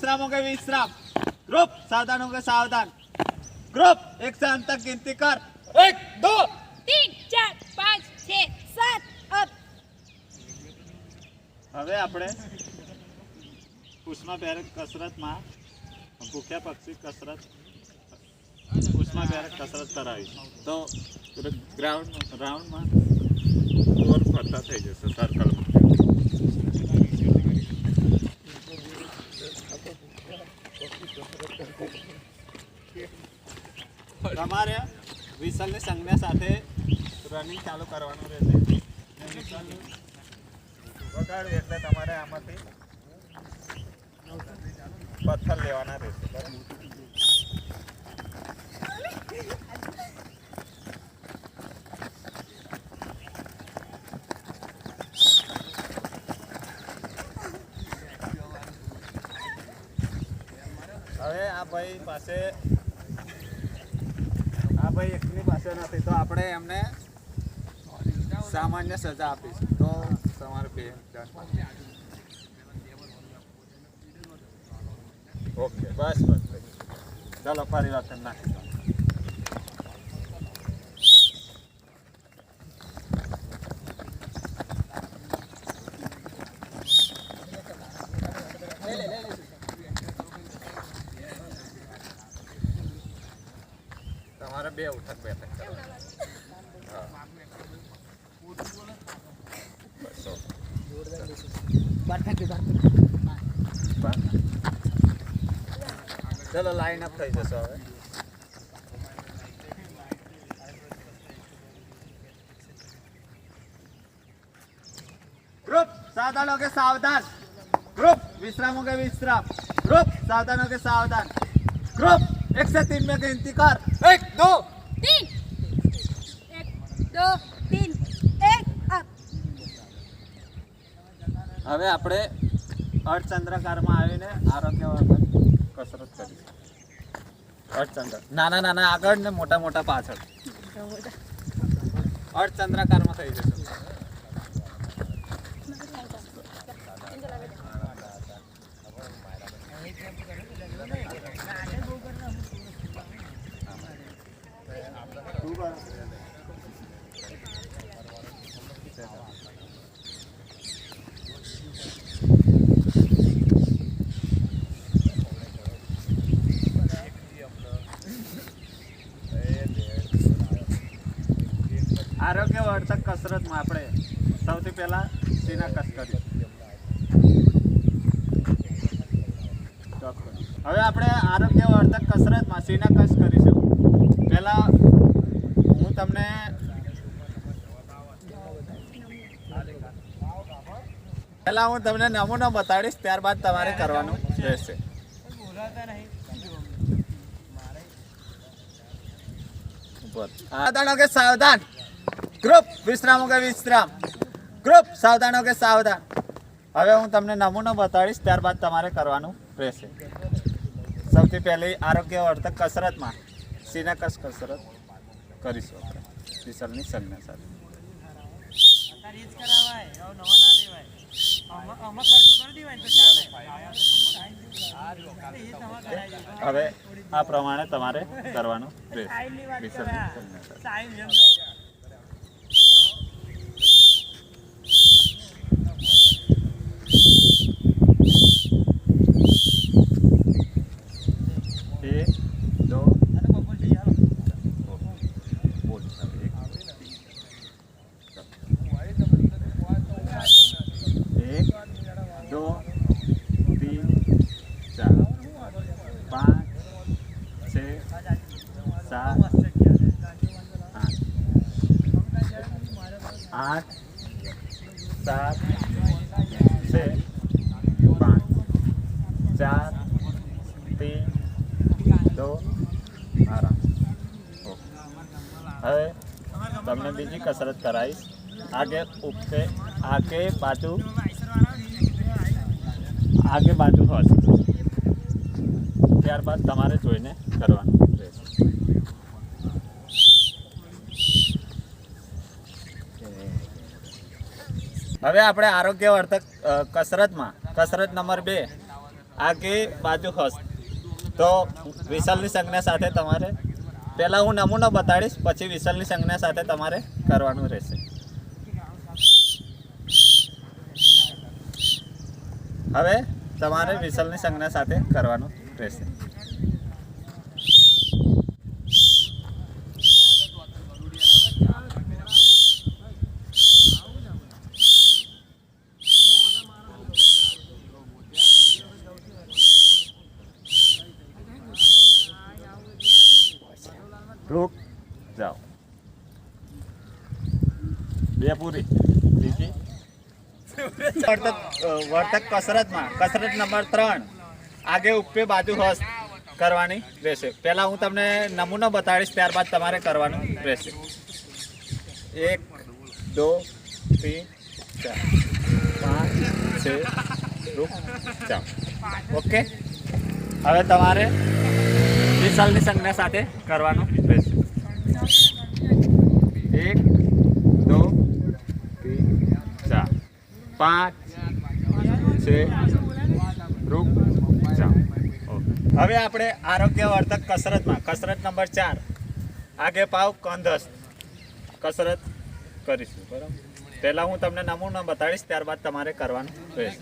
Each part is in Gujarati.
विश्राम हो गए विश्राम। ग्रुप सावधान हो गए सावधान। ग्रुप 1 से अंत तक गिनती कर। 1 2 3 4 5 6 7 8 હવે આપણે પુષ્મા બેરક કસરતમાં ભૂખ્યા પક્ષી કસરત પુષ્મા બેરક કસરત કરાવીશું તો રાઉન્ડમાં ગોળ ફરતા થઈ જશે સર્કલમાં। તમારે વિસલની સંજ્ઞા સાથે રનિંગ ચાલુ કરવાનું રહેશે। વગાડ્યું એટલે તમારે આમાંથી પથ્થર લેવાના રહેશે બરાબર। હવે આ ભાઈ પાસે એકની પાસે નથી તો આપણે એમને સામાન્ય સજા આપીશું તો તમારે બે ઓકે બસ ચાલો ફરી વાત નાખી દો। તમારે બે ઉઠક બેઠક ચલો લાઈન અપ થઈ જશો હવે। ग्रुप सावधान हो गए सावधान। ग्रुप विश्राम हो गए विश्राम। ग्रुप सावधान हो गए सावधान। ग्रुप 1 से 3 में गिनती कर। 1 2 3 1 2 3 1 અપ। હવે આપણે અર્ધચંદ્રાકારમાં આવીને આરોગ્યવર્ધક કસરત કરી। અર્ધચંદ્ર નાના નાના આગળ ને મોટા મોટા પાછળ અર્ધચંદ્રાકારમાં થઈ જશે। આરોગ્યવર્ધક કસરતમાં આપણે સૌથી પહેલા સીના કસ કરીશું। હવે આપણે આરોગ્યવર્ધક કસરતમાં સીના કસ કરીશું। પહેલા હું તમને નમૂનો બતાડીશ ત્યારબાદ તમારે કરવાનું રહેશે। सावधान हो गए सावधान। ग्रुप विश्राम हो गए विश्राम। ग्रुप सावधान हो गए सावधान। હવે હું તમને નમૂનો બતાડીશ ત્યારબાદ તમારે કરવાનું રહેશે। સૌથી પહેલી આરોગ્યવર્ધક કસરતમાં સીનાકસ કસરત કરીશું આપણે વિસલની સંજ્ઞા સાથે। હવે આ પ્રમાણે તમારે કરવાનું રહેશે વિસલની સંજ્ઞા સાથે। आठ 7 6 5 4 3 2 आराम। હવે તમને બીજી કસરત કરાવીશ। આગે ઉપકે આગે બાજુ હશે ત્યારબાદ તમારે જોઈને કરવાનું રહેશે। હવે આપણે આરોગ્યવર્ધક કસરતમાં કસરત નંબર 2 આગે બાજુ હસ્ત. તો વિસલની સંજ્ઞા સાથે તમારે પહેલાં હું નમૂનો બતાડીશ, પછી વિસલની સંજ્ઞા સાથે તમારે કરવાનું રહેશે. હવે તમારે વિસલની સંજ્ઞા સાથે કરવાનું રહેશે. રૂક જાઓ. બે પૂરી. બીજી વર્તક કસરતમાં કસરત નંબર 3 આગે ઉપે બાજુ હસ્ત કરવાની રહેશે. પહેલાં હું તમને નમૂનો બતાડીશ, ત્યારબાદ તમારે કરવાનું રહેશે. 1 2 3 4 5 6 રૂક જાઓ. ઓકે, હવે તમારે વિસલની સંજ્ઞા સાથે કરવાનું રહેશે. 1 2 3 4 5 6 રૂક જાઓ. હવે આપણે આરોગ્ય વર્ધક કસરતમાં કસરત નંબર 4 આગે પાવ કંધસ્થ કસરત કરીશું. બરાબર, પહેલાં હું તમને નમૂનો બતાડીશ, ત્યારબાદ તમારે કરવાનું રહેશે.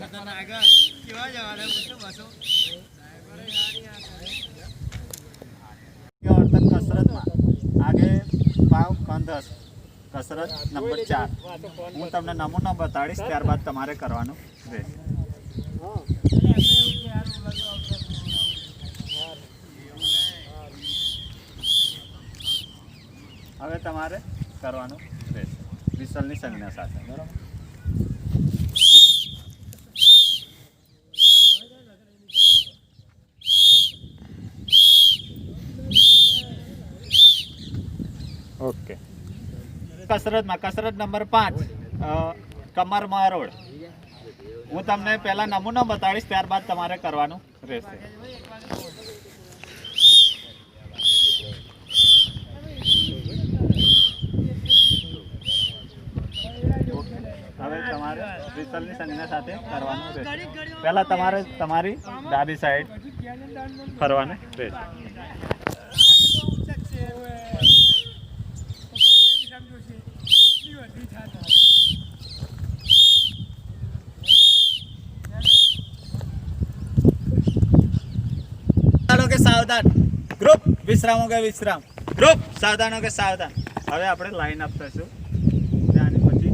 વર્ધક કસરતમાં આગે પાવ કંધસ્થ કસરત નંબર 4 હું તમને નમૂનો બતાડીશ, ત્યારબાદ તમારે કરવાનું રહેશે. હવે તમારે કરવાનું રહેશે વિસલની સંજ્ઞા સાથે. બરાબર, ઓકે. કસરતમાં કસરત નંબર 5 કમર મરોડ હું તમને પહેલા નમૂનો બતાડીશ, ત્યારબાદ તમારે કરવાનું રહેશે. હવે તમારે વિસલની સંજ્ઞા સાથે કરવાનું રહેશે. પહેલા તમારે તમારી ડાબી સાઈડ ફરવાનું રહેશે. કે સાવધાન. ગ્રુપ વિશ્રામો કે વિશ્રામ. ગ્રુપ સાવધાનો કે સાવધાન. હવે આપણે લાઈન અપ થઈશું. ત્યાંની પછી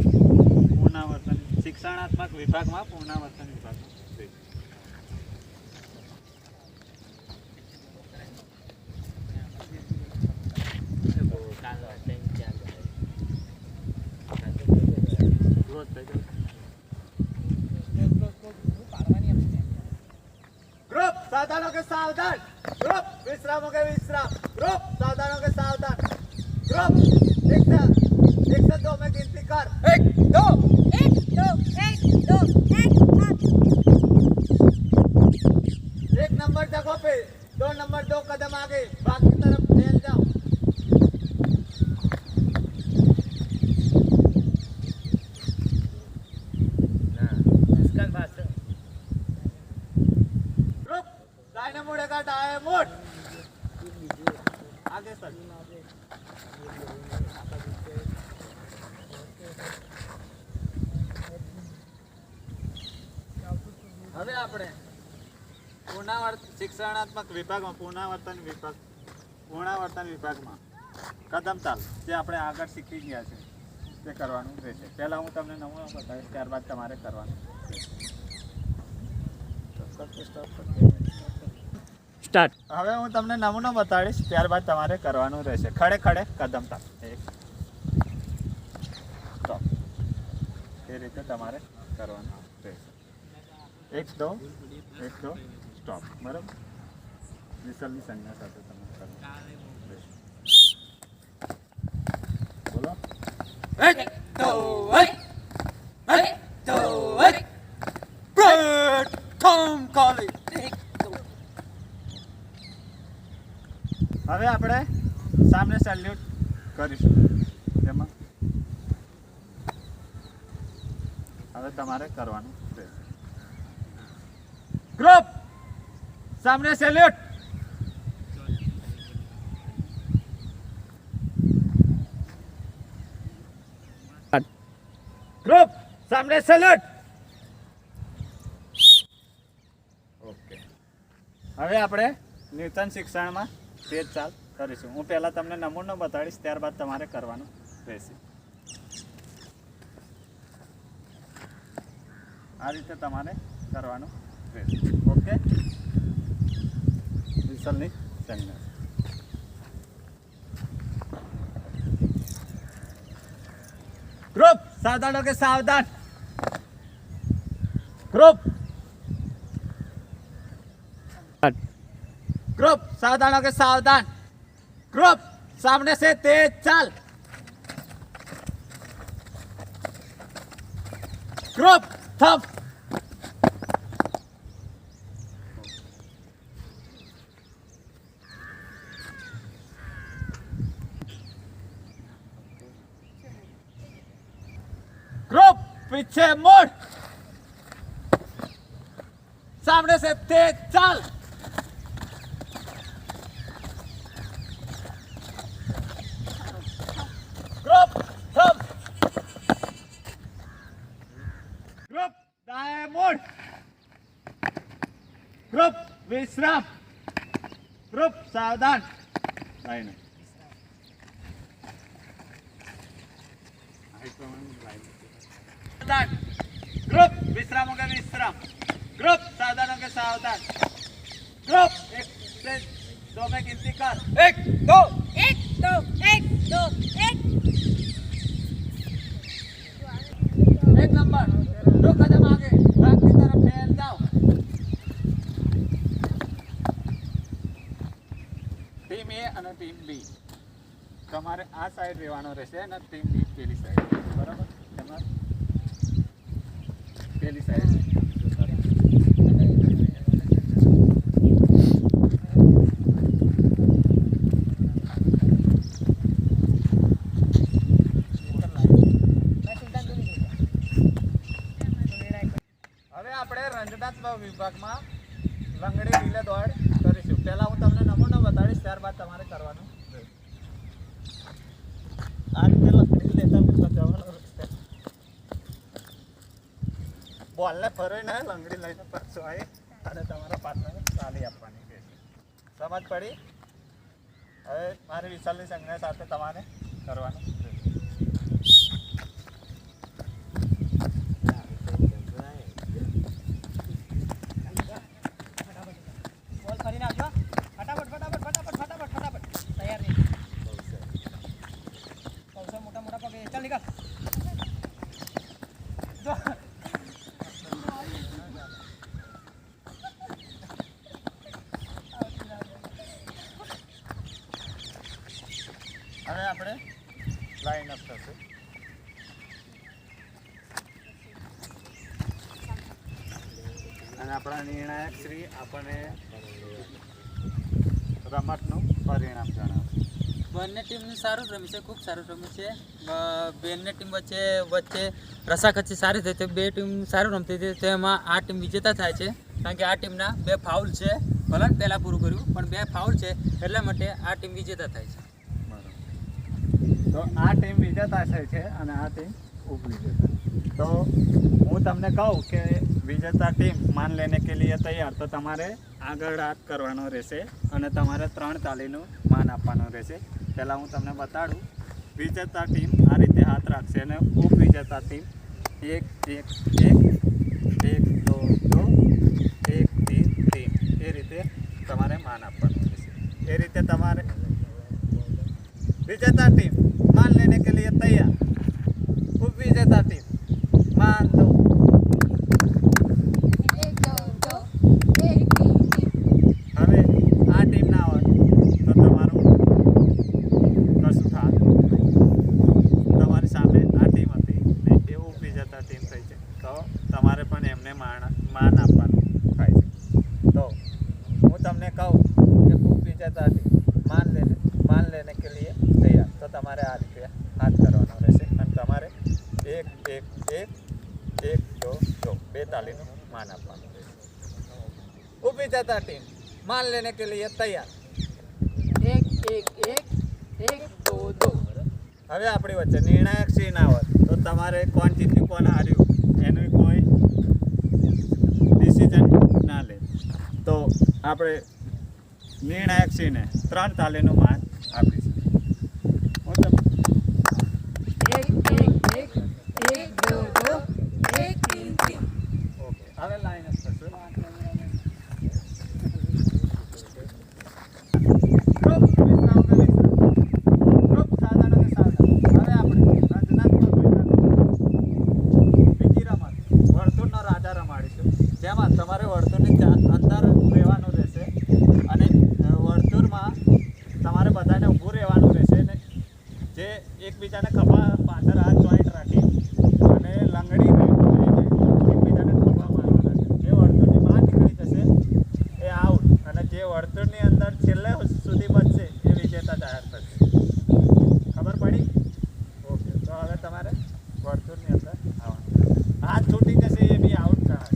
પુનરાવર્તન શિક્ષણાત્મક વિભાગમાં પુનરાવર્તન વિભાગમાં. ग्रुप सावधानों के सावधान. ग्रुप विश्रामों के विश्राम. ग्रुप सावधानों के सावधान. ग्रुप 1 से 2 में गिनती कर. 1 2 1 2 1 2 1 नंबर जगह पे 2 नंबर 2 कदम आगे बाकी तरफ फैल जाओ. ग्रुप दाहिने मुड़ेगा दाएं मुड़. आगे सर. હવે આપણે શિક્ષણાત્મક વિભાગમાં પુનરાવર્તન વિભાગમાં કદમ તાલ જે આપણે આગળ શીખી ગયા છે તે કરવાનું રહેશે. પહેલાં હું તમને નમૂનો બતાવીશ, ત્યારબાદ તમારે કરવાનું સ્ટાર્ટ. હવે હું તમને નમૂનો બતાડીશ, ત્યારબાદ તમારે કરવાનું રહેશે. ખડે ખડે કદમ તાલ. 1 2 એ રીતે તમારે કરવાનું રહેશે. 1 2 1 2 સ્ટોપ. બરાબર, વિસલની સંજ્ઞા સાથે તમે કરવાનું રહેશે. બોલો. 1 2 1 2 1 બ્રેક કમ કોલી. હવે આપણે સામને સેલ્યુટ કરીશું. તેમાં હવે તમારે કરવાનું રહેશે. ગ્રુપ सामने सैल्यूट। ग्रुप सामने सैल्यूट। ઓકે, હવે આપણે નૂતન શિક્ષણમાં તેજ ચાલ કરીશું. હું પહેલાં તમને નમૂનો બતાડીશ, ત્યારબાદ તમારે કરવાનું રહેશે. આ રીતે તમારે કરવાનું રહેશે. ઓકે, વિસલની સંજ્ઞા. ग्रुप सावधान हो के सावधान। ग्रुप ग्रुप सावधान हो के सावधान। ग्रुप सामने से तेज चाल। ग्रुप थम। ग्रुप पीछे मुड़। सामने से तेज चल। ग्रुप थम। ग्रुप दाएं मुड़। ग्रुप विश्राम। ग्रुप सावधान। लाइन ग्रुप विश्राम हो गया विश्राम। ग्रुप सावधान हो गया सावधान। ग्रुप 1 से 2 में गिनती कर। 1 2 1 2 1 2 1 1 नंबर 2 कदम आगे भाग की तरफ फैल जाओ। ટીમ એ અને ટીમ બી તમારે આ સાઈડ રહેવાનો રહેશે અને ટીમ બી પેલી સાઈડ. બરાબર, તમારે પેલી સાઈડ. હવે આપણે રંજનાત્મક વિભાગમાં લંગડી રીલે દોડ કરીશું. પહેલા હું તમને નમૂનો બતાડીશ, ત્યારબાદ તમારે કરવાનું. આ રીતે લંગડી લેતા જવાનું રહેશે. બોલને ફરવીને લંગડી લઈને પાછો આવી અને તમારા પાર્ટનરને ચાલી આપવાની રહેશે. સમજ પડી? હવે મારી વિશાલની સંજ્ઞા સાથે તમારે કરવાનું રહેશે. બોલ ફરી નાખજો. ફટાફટ ફટાફટ ફટાફટ ફટાફટ ફટાફટ તૈયાર રહી. પૌસા મોટા મોટા પગે. ચાલ નીકળ. જો હવે આપણે લાઈન અપ થશું. અને આપણા નિર્ણાયક શ્રી આપણને રમતનું પરિણામ જણાવશે. બંને ટીમનું સારું રમ્યું છે, ખૂબ સારું રમ્યું છે. બંને ટીમ વચ્ચે રસાકસી સારી થઈ તો બે ટીમ સારું રમતી હતી, તેમાં આ ટીમ વિજેતા થાય છે. કારણ કે આ ટીમના 2 ફાઉલ છે. ભલે પહેલાં પૂરું કર્યું પણ 2 ફાઉલ છે, એટલા માટે આ ટીમ વિજેતા થાય છે. તો આ ટીમ વિજેતા થાય છે અને આ ટીમ ઉપવિજેતા. તો હું તમને કહું કે વિજેતા ટીમ માન લેને કે लिए તૈયાર, તો તમારે આગળ હાથ કરવાનો રહેશે અને તમારે 3 તાલીનું માન આપવાનું રહેશે. પહેલાં હું તમને બતાડું. વિજેતા ટીમ આ રીતે હાથ રાખશે અને ઉપવિજેતા ટીમ 1 1 1 1 2 2 1 3 3 એ રીતે તમારે માન આપવાનું રહેશે. એ રીતે તમારે विजेता टीम मान लेने के लिए तैयार। उप विजेता टीम मान दो। 1 2 2 1 3 હવે આ ટીમ ના હોત તો તમારું કશું થાત. તમારી સામે આ ટીમ હતી ને એ ઉપ વિજેતા ટીમ થઈ છે, તો તમારે પણ એમને માન આપવાનું થાય છે. તો હું તમને કહું કે ઉપ વિજેતા ટીમ मान लेने के लिए तैयार, तो તમારે આ રીતે હાથ કરવાનો રહેશે અને તમારે 1 1 1 1 2 2 બે તાલીનું માન આપવાનું રહેશે. ઉપ વિજેતા ટીમ मान लेने के लिए तैयार. एक एक एक एक दो दो હવે આપણી વચ્ચે નિર્ણાયક સીન આવત તો તમારે કોણ જીત્યું કોણ હાર્યું એનું કોઈ ડિસિઝન ના લે. તો આપણે નિર્ણાયક સીને 3 તાલીનું માન આપીશું. હું તમને एक एक एक एक दो दो एक तीन तीन ઓકે હવે લાઈન જ થશે. ગ્રુપ વિશ્રામ કે વિશ્રામ. ગ્રુપ સાધારણ કે સાધારણ. હવે આપણે રચનાત્મક બીજી રમત વર્તુળનો રાજા રમાડીશું. જેમાં તમારે વર્તુળની અંદર રહેવાનું રહેશે અને વર્તુળમાં તમારે બધાને ઊભું રહેવાનું રહેશે ને જે એકબીજાને ખભા પાછળ હાથ જોઈન્ટ રાખી અને લંગડી લઈને એકબીજાને ખભા મારવાના છે. જે વર્તુળની બહાર નીકળી જશે એ આઉટ અને જે વર્તુળની અંદર છેલ્લે સુધી બચશે એ વિજેતા જાહેર થશે. ખબર પડી? ઓકે તો હવે તમારે વર્તુળની અંદર આવવાનું. હાથ છૂટી જશે એ બી આઉટ ગણાય.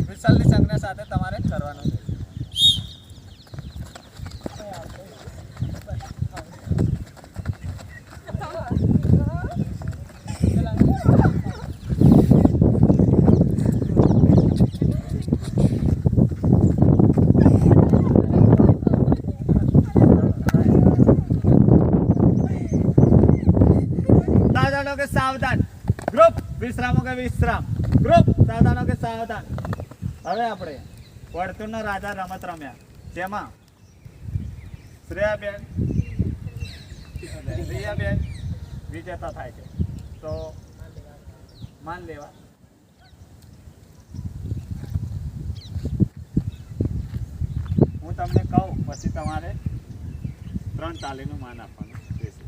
વિશાલની સંજ્ઞા સાથે તમારે કરવાનું છે. सावधानों के सावधान. ग्रुप विश्रामों के विश्राम. ग्रुप सावधानों के सावधान. હવે આપણે વર્તુળનો રાજા રમત રમ્યા જેમાં શ્રેયાબેન રિયાબેન વિજેતા થાય છે. તો માન લેવા. હું તમને કહું પછી તમારે 3 તાલીનું માન આપવાનું રહેશે.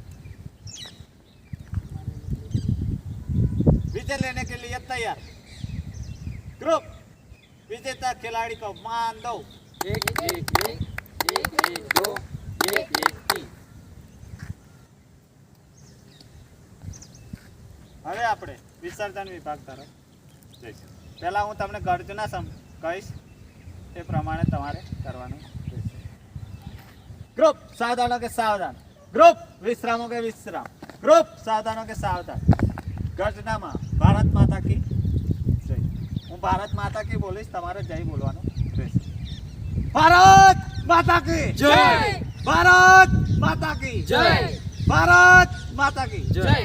विजय लेने के लिए तैयार. ग्रुप विजेता खिलाड़ी को मान दो. एक एक एक एक एक दो एक एक तीन. હવે આપણે વિસર્જન વિભાગ તરફ જઈશું. પહેલા હું તમને ગર્જના કહીશ એ પ્રમાણે તમારે કરવાનું રહેશે. ગ્રુપ સાવધાનો કે સાવધાન. ગ્રુપ વિશ્રામો કે વિશ્રામ. ગ્રુપ સાવધાનો કે સાવધાન. गर्जना भारत माता की जय. हूँ भारत माता की बोलीश तमारे जय बोलवानो रहेशे. भारत माता की जय. भारत माता की जय. भारत माता की जय.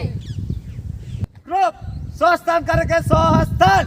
ग्रुप 100 स्थान करके 100 स्थान.